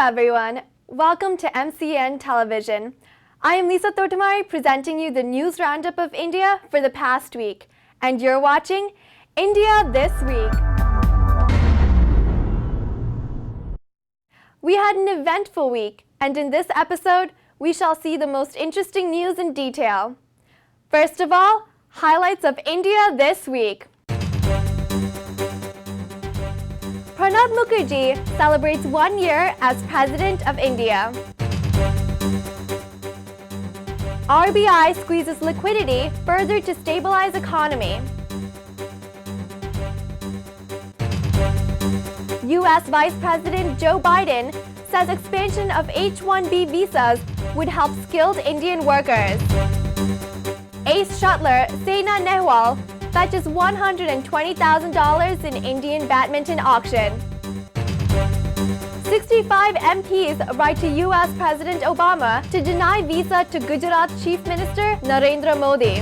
everyone. Welcome to MCN Television. I am Lisa Totamari presenting you the news roundup of India for the past week. And you're watching India This Week. We had an eventful week, and in this episode, we shall see the most interesting news in detail. First of all, highlights of India This Week. Pranab Mukherjee celebrates 1 year as President of India. RBI squeezes liquidity further to stabilize economy. U.S. Vice President Joe Biden says expansion of H-1B visas would help skilled Indian workers. Ace shuttler Saina Nehwal fetches $120,000 in Indian badminton auction. 65 MPs write to U.S. President Obama to deny visa to Gujarat Chief Minister Narendra Modi.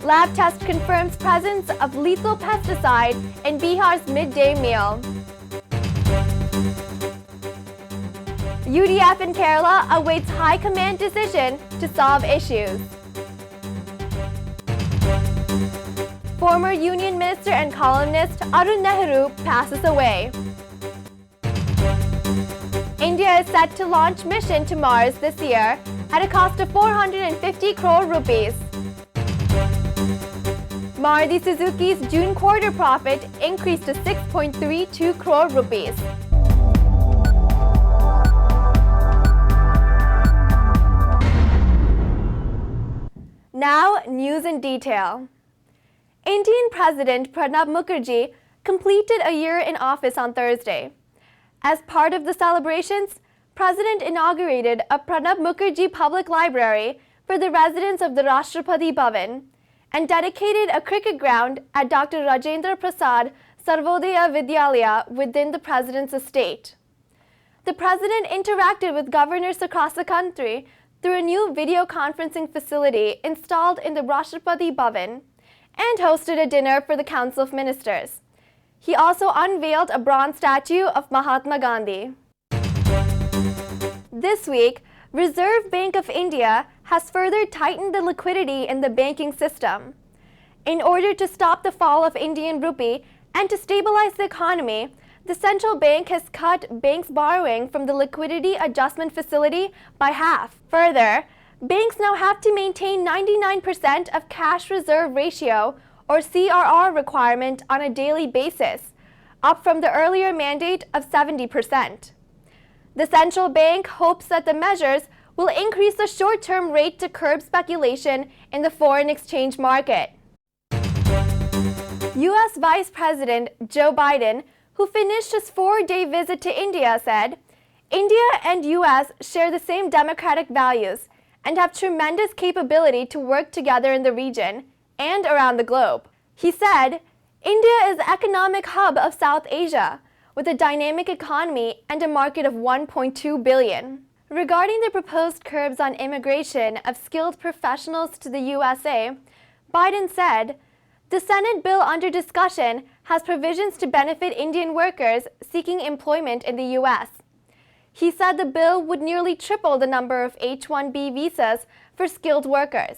Lab test confirms presence of lethal pesticide in Bihar's midday meal. UDF in Kerala awaits High Command decision to solve issues. Former Union Minister and columnist Arun Nehru passes away. India is set to launch mission to Mars this year at a cost of 450 crore rupees. Maruti Suzuki's June quarter profit increased to 6.32 crore rupees. Now, news in detail. Indian President Pranab Mukherjee completed a year in office on Thursday. As part of the celebrations, President inaugurated a Pranab Mukherjee Public Library for the residents of the Rashtrapati Bhavan and dedicated a cricket ground at Dr. Rajendra Prasad Sarvodaya Vidyalaya within the President's estate. The President interacted with governors across the country through a new video conferencing facility installed in the Rashtrapati Bhavan and hosted a dinner for the Council of Ministers. He also unveiled a bronze statue of Mahatma Gandhi. This week, Reserve Bank of India has further tightened the liquidity in the banking system. In order to stop the fall of Indian rupee and to stabilize the economy, the central bank has cut banks' borrowing from the Liquidity Adjustment Facility by half. Further, banks now have to maintain 99% of cash reserve ratio or CRR requirement on a daily basis, up from the earlier mandate of 70%. The central bank hopes that the measures will increase the short-term rate to curb speculation in the foreign exchange market. U.S. Vice President Joe Biden, who finished his 4-day visit to India, said, "India and U.S. share the same democratic values and have tremendous capability to work together in the region and around the globe." He said, "India is the economic hub of South Asia, with a dynamic economy and a market of 1.2 billion. Regarding the proposed curbs on immigration of skilled professionals to the USA, Biden said, "The Senate bill under discussion has provisions to benefit Indian workers seeking employment in the U.S. He said the bill would nearly triple the number of H-1B visas for skilled workers.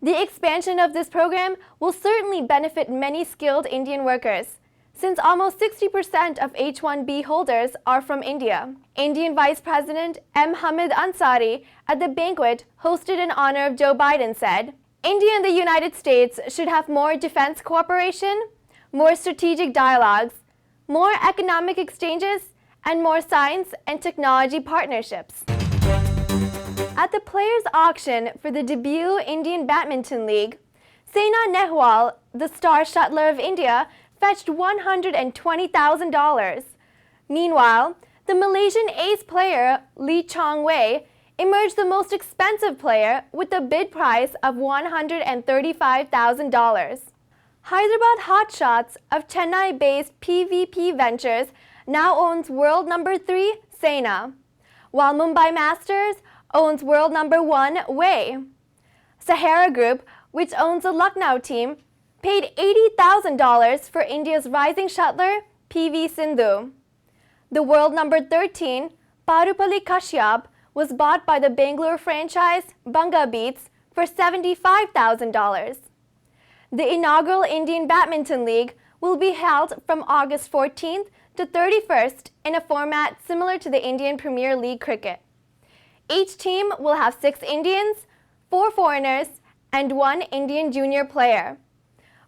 The expansion of this program will certainly benefit many skilled Indian workers, since almost 60% of H-1B holders are from India." Indian Vice President M. Hamid Ansari at the banquet hosted in honor of Joe Biden said, "India and the United States should have more defense cooperation, more strategic dialogues, more economic exchanges, and more science and technology partnerships." At the players' auction for the debut Indian Badminton League, Saina Nehwal, the star shuttler of India, fetched $120,000. Meanwhile, the Malaysian ace player Lee Chong Wei emerged the most expensive player with a bid price of $135,000. Hyderabad Hotshots of Chennai-based PVP Ventures now owns world number 3 Saina, while Mumbai Masters owns world number 1 Wei. Sahara Group, which owns the Lucknow team, paid $80,000 for India's rising shuttler PV Sindhu. The world number 13, Parupalli Kashyap, was bought by the Bangalore franchise Bunga Beats for $75,000. The inaugural Indian Badminton League will be held from August 14th to 31st in a format similar to the Indian Premier League cricket. Each team will have 6 Indians, 4 foreigners, and 1 Indian junior player.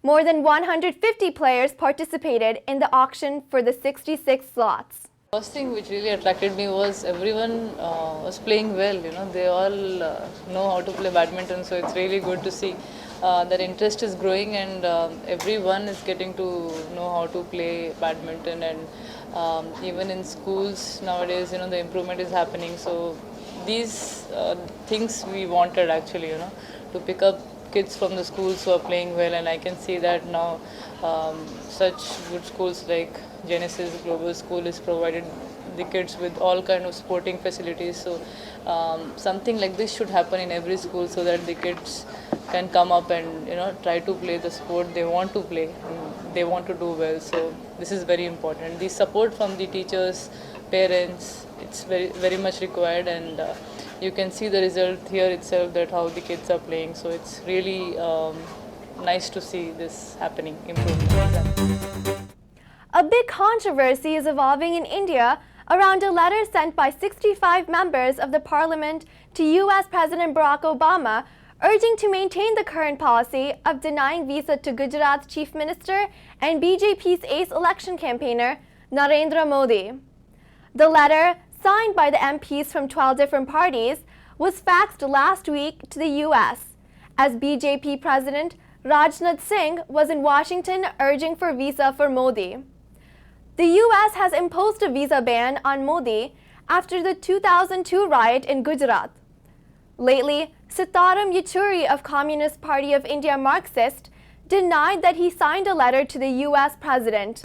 More than 150 players participated in the auction for the 66 slots. First thing which really attracted me was everyone was playing well. They all know how to play badminton, so it's really good to see that interest is growing and everyone is getting to know how to play badminton. And even in schools nowadays, the improvement is happening. So these things we wanted actually, to pick up kids from the schools who are playing well, and I can see that now such good schools like Genesis Global School is provided the kids with all kind of sporting facilities. So something like this should happen in every school so that the kids can come up and try to play the sport they want to play and they want to do well. So this is very important. The support from the teachers, parents, it's very much required, and you can see the result here itself, that how the kids are playing. So it's really nice to see this happening, improvement. A big controversy is evolving in India around a letter sent by 65 members of the parliament to U.S. President Barack Obama urging to maintain the current policy of denying visa to Gujarat's chief minister and BJP's ace election campaigner, Narendra Modi. The letter, signed by the MPs from 12 different parties, was faxed last week to the U.S. as BJP President Rajnath Singh was in Washington urging for visa for Modi. The U.S. has imposed a visa ban on Modi after the 2002 riot in Gujarat. Lately, Sitaram Yechuri of Communist Party of India Marxist denied that he signed a letter to the U.S. president.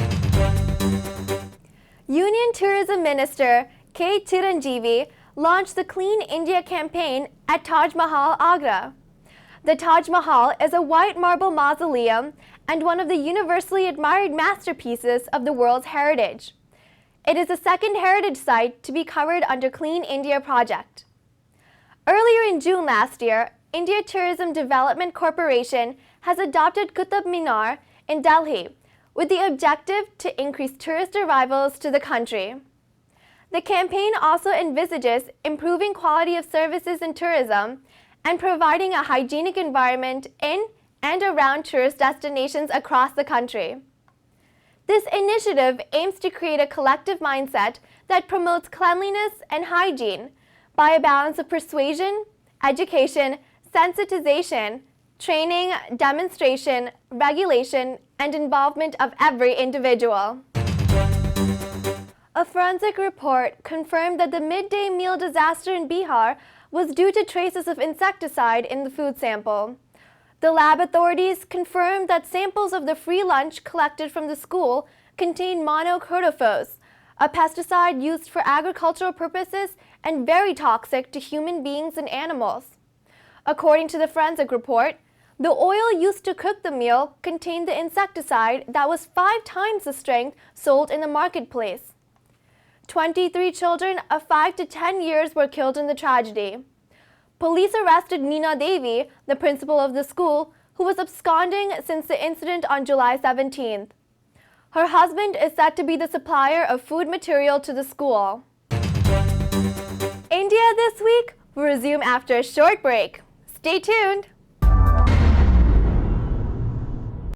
Union Tourism Minister K. Chiranjeevi launched the Clean India campaign at Taj Mahal, Agra. The Taj Mahal is a white marble mausoleum and one of the universally admired masterpieces of the world's heritage. It is the second heritage site to be covered under Clean India project. Earlier in June last year, India Tourism Development Corporation has adopted Qutub Minar in Delhi with the objective to increase tourist arrivals to the country. The campaign also envisages improving quality of services in tourism and providing a hygienic environment in and around tourist destinations across the country. This initiative aims to create a collective mindset that promotes cleanliness and hygiene by a balance of persuasion, education, sensitization, training, demonstration, regulation, and involvement of every individual. A forensic report confirmed that the midday meal disaster in Bihar was due to traces of insecticide in the food sample. The lab authorities confirmed that samples of the free lunch collected from the school contained monocrotophos, a pesticide used for agricultural purposes and very toxic to human beings and animals. According to the forensic report, the oil used to cook the meal contained the insecticide that was 5 times the strength sold in the marketplace. 23 children of 5 to 10 years were killed in the tragedy. Police arrested Meena Devi, the principal of the school, who was absconding since the incident on July 17th. Her husband is said to be the supplier of food material to the school. India This Week will resume after a short break. Stay tuned.